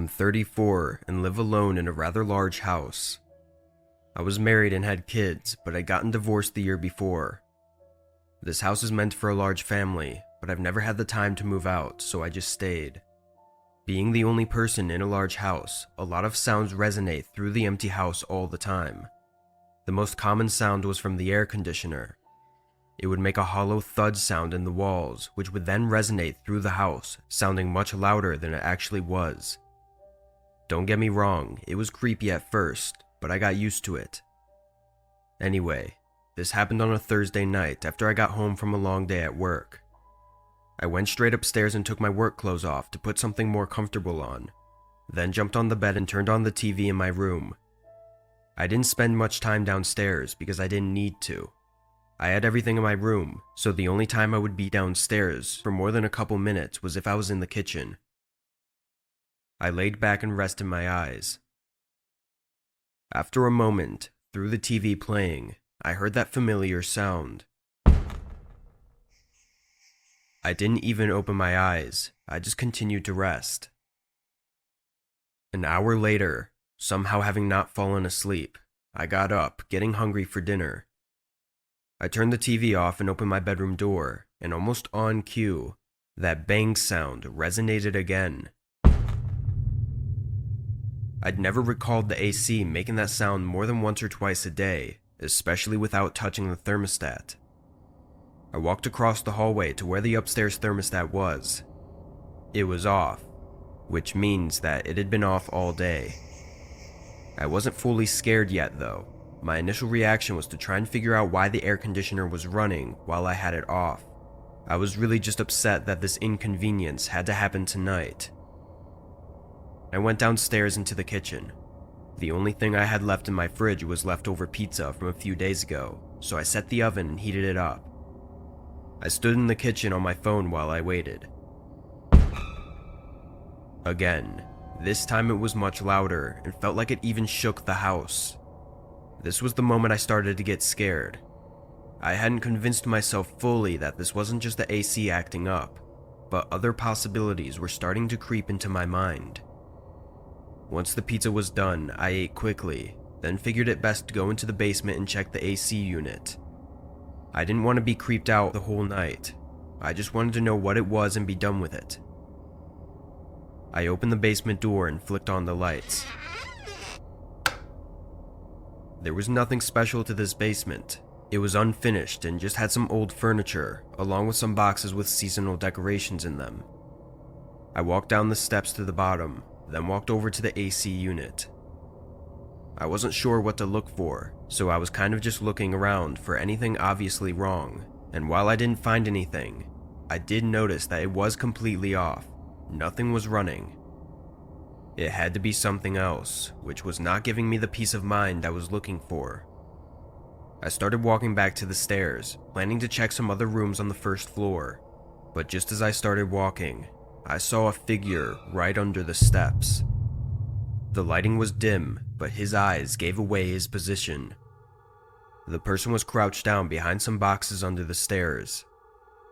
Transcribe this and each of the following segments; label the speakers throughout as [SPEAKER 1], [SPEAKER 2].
[SPEAKER 1] 34 and live alone in a rather large house. I was married and had kids, but I'd gotten divorced the year before. This house is meant for a large family, but I've never had the time to move out, so I just stayed. Being the only person in a large house, a lot of sounds resonate through the empty house all the time. The most common sound was from the air conditioner. It would make a hollow thud sound in the walls, which would then resonate through the house, sounding much louder than it actually was. Don't get me wrong, it was creepy at first, but I got used to it. Anyway, this happened on a Thursday night after I got home from a long day at work. I went straight upstairs and took my work clothes off to put something more comfortable on, then jumped on the bed and turned on the TV in my room. I didn't spend much time downstairs because I didn't need to. I had everything in my room, so the only time I would be downstairs for more than a couple minutes was if I was in the kitchen. I laid back and rested my eyes. After a moment, through the TV playing, I heard that familiar sound. I didn't even open my eyes, I just continued to rest. An hour later, somehow having not fallen asleep, I got up, getting hungry for dinner. I turned the TV off and opened my bedroom door, and almost on cue, that bang sound resonated again. I'd never recalled the AC making that sound more than once or twice a day, especially without touching the thermostat. I walked across the hallway to where the upstairs thermostat was. It was off, which means that it had been off all day. I wasn't fully scared yet though. My initial reaction was to try and figure out why the air conditioner was running while I had it off. I was really just upset that this inconvenience had to happen tonight. I went downstairs into the kitchen. The only thing I had left in my fridge was leftover pizza from a few days ago, so I set the oven and heated it up. I stood in the kitchen on my phone while I waited. Again, this time it was much louder and felt like it even shook the house. This was the moment I started to get scared. I hadn't convinced myself fully that this wasn't just the AC acting up, but other possibilities were starting to creep into my mind. Once the pizza was done, I ate quickly, then figured it best to go into the basement and check the AC unit. I didn't want to be creeped out the whole night. I just wanted to know what it was and be done with it. I opened the basement door and flicked on the lights. There was nothing special to this basement. It was unfinished and just had some old furniture, along with some boxes with seasonal decorations in them. I walked down the steps to the bottom, then walked over to the AC unit. I wasn't sure what to look for, so I was kind of just looking around for anything obviously wrong, and while I didn't find anything, I did notice that it was completely off. Nothing was running. It had to be something else, which was not giving me the peace of mind I was looking for. I started walking back to the stairs, planning to check some other rooms on the first floor, but just as I started walking, I saw a figure right under the steps. The lighting was dim, but his eyes gave away his position. The person was crouched down behind some boxes under the stairs.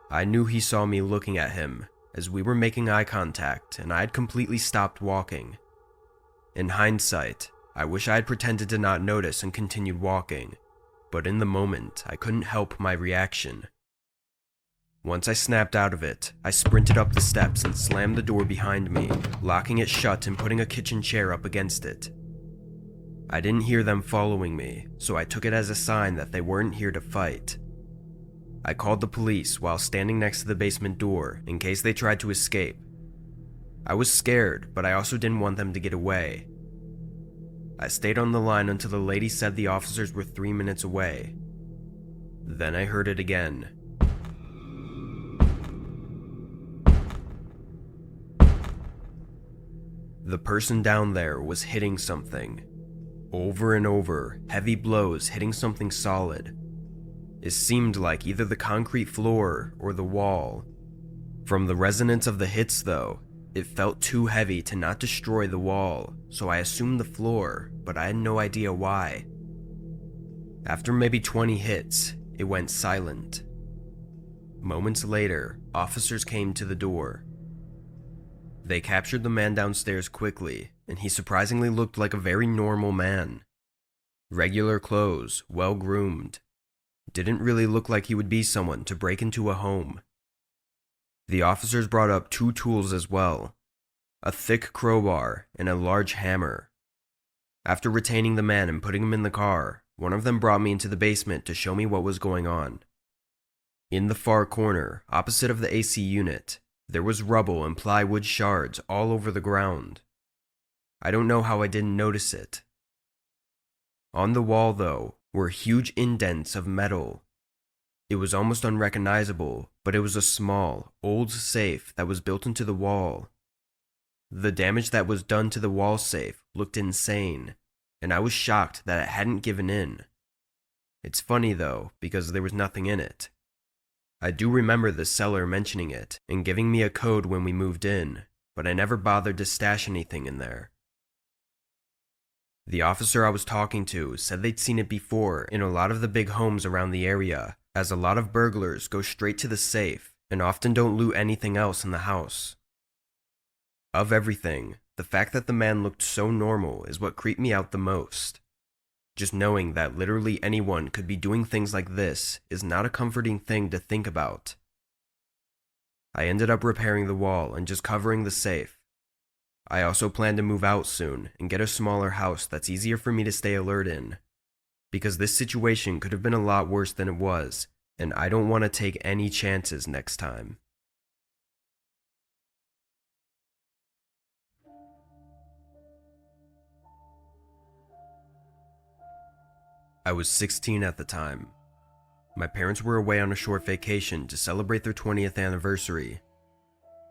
[SPEAKER 1] I knew he saw me looking at him, as we were making eye contact and I had completely stopped walking. In hindsight, I wish I had pretended to not notice and continued walking, but in the moment, I couldn't help my reaction. Once I snapped out of it, I sprinted up the steps and slammed the door behind me, locking it shut and putting a kitchen chair up against it. I didn't hear them following me, so I took it as a sign that they weren't here to fight. I called the police while standing next to the basement door in case they tried to escape. I was scared, but I also didn't want them to get away. I stayed on the line until the lady said the officers were 3 minutes away. Then I heard it again. The person down there was hitting something. Over and over, heavy blows hitting something solid. It seemed like either the concrete floor or the wall. From the resonance of the hits though, it felt too heavy to not destroy the wall, so I assumed the floor, but I had no idea why. After maybe 20 hits, it went silent. Moments later, officers came to the door. They captured the man downstairs quickly, and he surprisingly looked like a very normal man. Regular clothes, well groomed. Didn't really look like he would be someone to break into a home. The officers brought up 2 tools as well, a thick crowbar and a large hammer. After retaining the man and putting him in the car, one of them brought me into the basement to show me what was going on. In the far corner, opposite of the AC unit, there was rubble and plywood shards all over the ground. I don't know how I didn't notice it. On the wall, though, were huge indents of metal. It was almost unrecognizable, but it was a small, old safe that was built into the wall. The damage that was done to the wall safe looked insane, and I was shocked that it hadn't given in. It's funny though, because there was nothing in it. I do remember the seller mentioning it and giving me a code when we moved in, but I never bothered to stash anything in there. The officer I was talking to said they'd seen it before in a lot of the big homes around the area, as a lot of burglars go straight to the safe and often don't loot anything else in the house. Of everything, the fact that the man looked so normal is what creeped me out the most. Just knowing that literally anyone could be doing things like this is not a comforting thing to think about. I ended up repairing the wall and just covering the safe. I also plan to move out soon and get a smaller house that's easier for me to stay alert in, because this situation could have been a lot worse than it was, and I don't want to take any chances next time. I was 16 at the time. My parents were away on a short vacation to celebrate their 20th anniversary.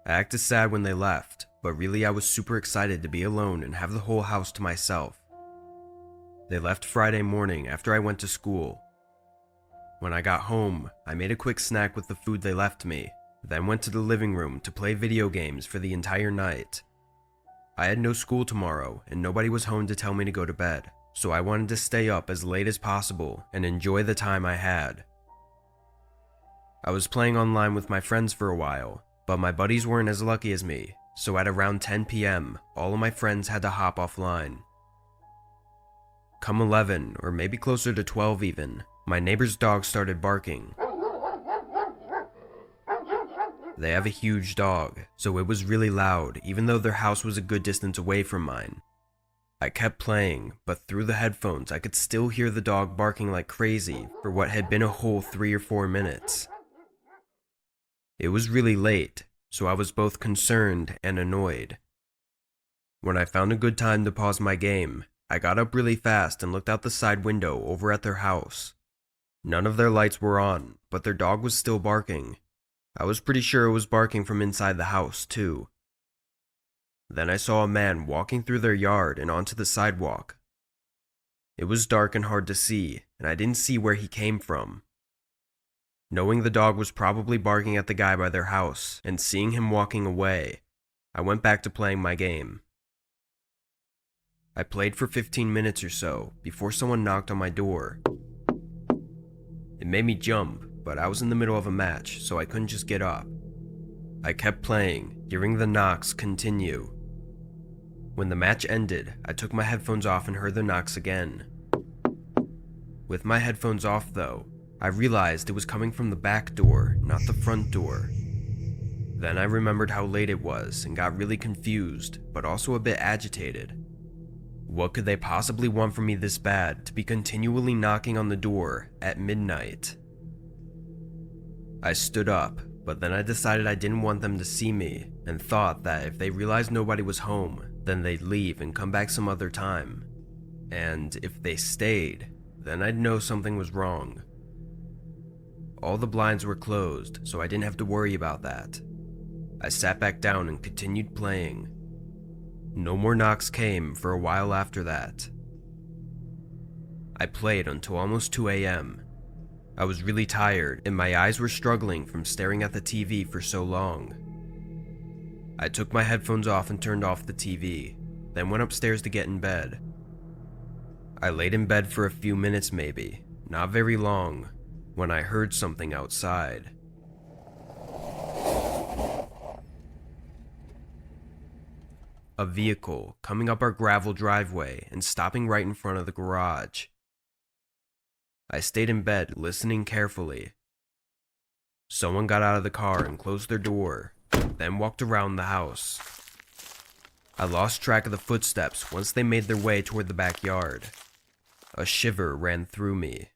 [SPEAKER 1] I acted sad when they left, but really I was super excited to be alone and have the whole house to myself. They left Friday morning after I went to school. When I got home, I made a quick snack with the food they left me, then went to the living room to play video games for the entire night. I had no school tomorrow and nobody was home to tell me to go to bed, so I wanted to stay up as late as possible and enjoy the time I had. I was playing online with my friends for a while, but my buddies weren't as lucky as me, so at around 10 p.m., all of my friends had to hop offline. Come 11, or maybe closer to 12 even, my neighbor's dog started barking. They have a huge dog, so it was really loud, even though their house was a good distance away from mine. I kept playing, but through the headphones I could still hear the dog barking like crazy for what had been a whole 3 or 4 minutes. It was really late, so I was both concerned and annoyed. When I found a good time to pause my game, I got up really fast and looked out the side window over at their house. None of their lights were on, but their dog was still barking. I was pretty sure it was barking from inside the house, too. Then I saw a man walking through their yard and onto the sidewalk. It was dark and hard to see, and I didn't see where he came from. Knowing the dog was probably barking at the guy by their house, and seeing him walking away, I went back to playing my game. I played for 15 minutes or so before someone knocked on my door. It made me jump, but I was in the middle of a match, so I couldn't just get up. I kept playing, hearing the knocks continue. When the match ended, I took my headphones off and heard the knocks again. With my headphones off though, I realized it was coming from the back door, not the front door. Then I remembered how late it was and got really confused, but also a bit agitated. What could they possibly want from me this bad to be continually knocking on the door at midnight? I stood up, but then I decided I didn't want them to see me and thought that if they realized nobody was home, then they'd leave and come back some other time. And if they stayed, then I'd know something was wrong. All the blinds were closed, so I didn't have to worry about that. I sat back down and continued playing. No more knocks came for a while after that. I played until almost 2 a.m. I was really tired and my eyes were struggling from staring at the TV for so long. I took my headphones off and turned off the TV, then went upstairs to get in bed. I laid in bed for a few minutes maybe, not very long, when I heard something outside. a vehicle coming up our gravel driveway and stopping right in front of the garage. I stayed in bed, listening carefully. Someone got out of the car and closed their door, then walked around the house. I lost track of the footsteps once they made their way toward the backyard. A shiver ran through me.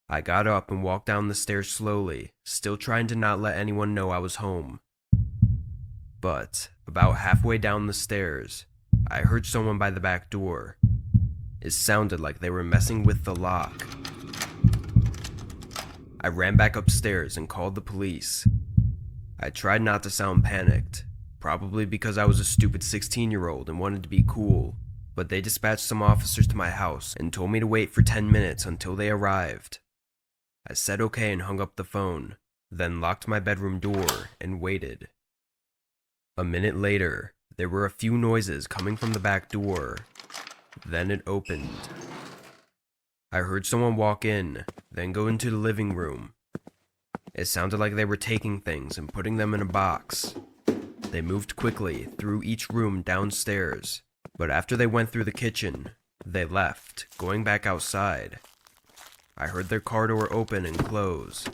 [SPEAKER 1] I got up and walked down the stairs slowly, still trying to not let anyone know I was home. But about halfway down the stairs, I heard someone by the back door. It sounded like they were messing with the lock. I ran back upstairs and called the police. I tried not to sound panicked, probably because I was a stupid 16-year-old and wanted to be cool, but they dispatched some officers to my house and told me to wait for 10 minutes until they arrived. I said okay and hung up the phone, then locked my bedroom door and waited. A minute later, there were a few noises coming from the back door. Then it opened. I heard someone walk in, then go into the living room. It sounded like they were taking things and putting them in a box. They moved quickly through each room downstairs, but after they went through the kitchen, they left, going back outside. I heard their car door open and close.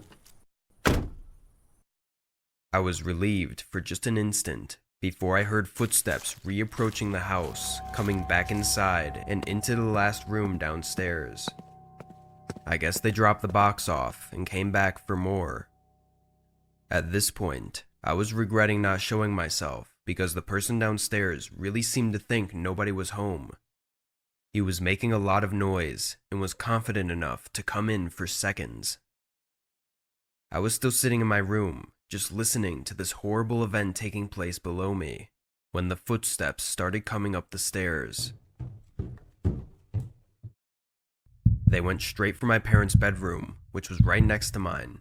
[SPEAKER 1] I was relieved for just an instant before I heard footsteps reapproaching the house, coming back inside and into the last room downstairs. I guess they dropped the box off and came back for more. At this point, I was regretting not showing myself because the person downstairs really seemed to think nobody was home. He was making a lot of noise and was confident enough to come in for seconds. I was still sitting in my room, just listening to this horrible event taking place below me, when the footsteps started coming up the stairs. They went straight for my parents' bedroom, which was right next to mine.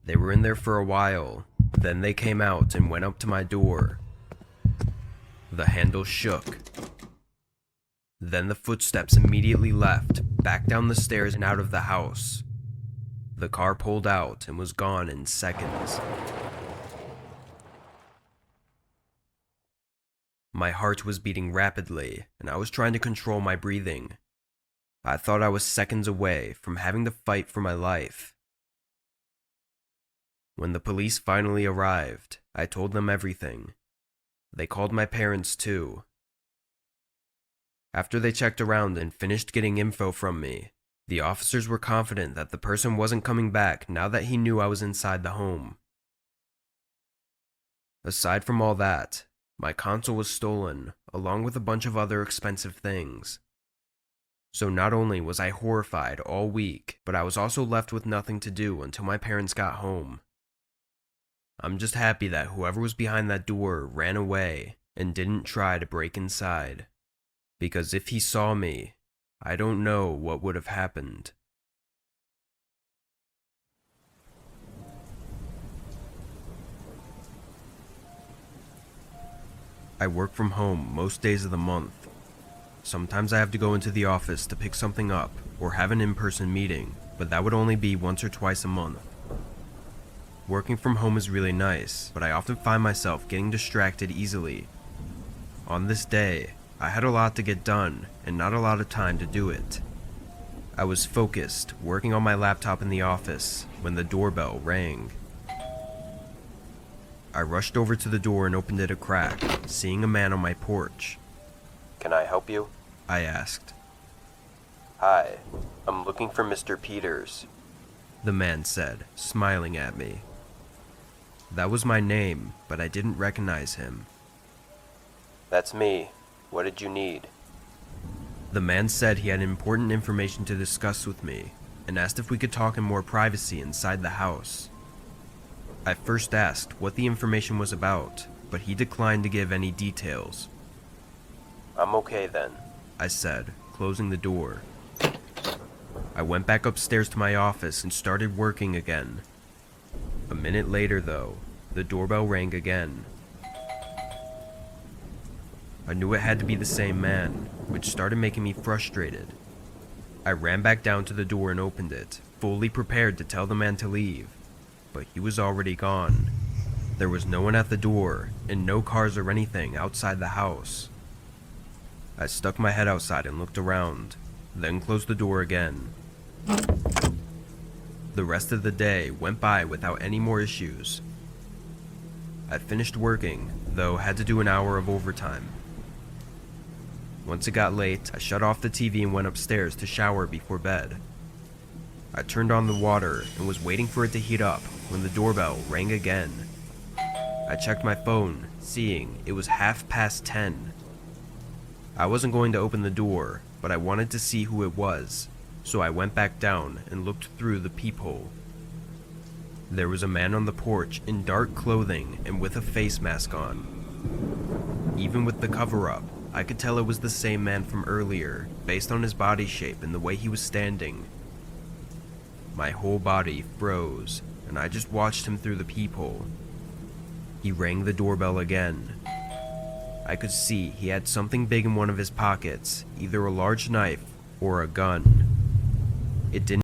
[SPEAKER 1] They were in there for a while, then they came out and went up to my door. The handle shook. Then the footsteps immediately left, back down the stairs and out of the house. The car pulled out and was gone in seconds. My heart was beating rapidly, and I was trying to control my breathing. I thought I was seconds away from having to fight for my life. When the police finally arrived, I told them everything. They called my parents too. After they checked around and finished getting info from me, the officers were confident that the person wasn't coming back now that he knew I was inside the home. Aside from all that, my console was stolen, along with a bunch of other expensive things. So not only was I horrified all week, but I was also left with nothing to do until my parents got home. I'm just happy that whoever was behind that door ran away and didn't try to break inside. Because if he saw me, I don't know what would have happened. I work from home most days of the month. Sometimes I have to go into the office to pick something up or have an in-person meeting, but that would only be once or twice a month. Working from home is really nice, but I often find myself getting distracted easily. On this day, I had a lot to get done and not a lot of time to do it. I was focused, working on my laptop in the office, when the doorbell rang. I rushed over to the door and opened it a crack, seeing a man on my porch.
[SPEAKER 2] "Can I help you?"
[SPEAKER 1] I asked.
[SPEAKER 2] "Hi, I'm looking for Mr. Peters."
[SPEAKER 1] The man said, smiling at me. That was my name, but I didn't recognize him.
[SPEAKER 2] "That's me. What did you need?"
[SPEAKER 1] The man said he had important information to discuss with me, and asked if we could talk in more privacy inside the house. I first asked what the information was about, but he declined to give any details.
[SPEAKER 2] "I'm okay then,"
[SPEAKER 1] I said, closing the door. I went back upstairs to my office and started working again. A minute later, though, the doorbell rang again. I knew it had to be the same man, which started making me frustrated. I ran back down to the door and opened it, fully prepared to tell the man to leave, but he was already gone. There was no one at the door, and no cars or anything outside the house. I stuck my head outside and looked around, then closed the door again. The rest of the day went by without any more issues. I finished working, though had to do an hour of overtime. Once it got late, I shut off the TV and went upstairs to shower before bed. I turned on the water and was waiting for it to heat up when the doorbell rang again. I checked my phone, seeing it was 10:30. I wasn't going to open the door, but I wanted to see who it was, so I went back down and looked through the peephole. There was a man on the porch in dark clothing and with a face mask on. Even with the cover-up, I could tell it was the same man from earlier, based on his body shape and the way he was standing. My whole body froze, and I just watched him through the peephole. He rang the doorbell again. I could see he had something big in one of his pockets, either a large knife or a gun. It didn't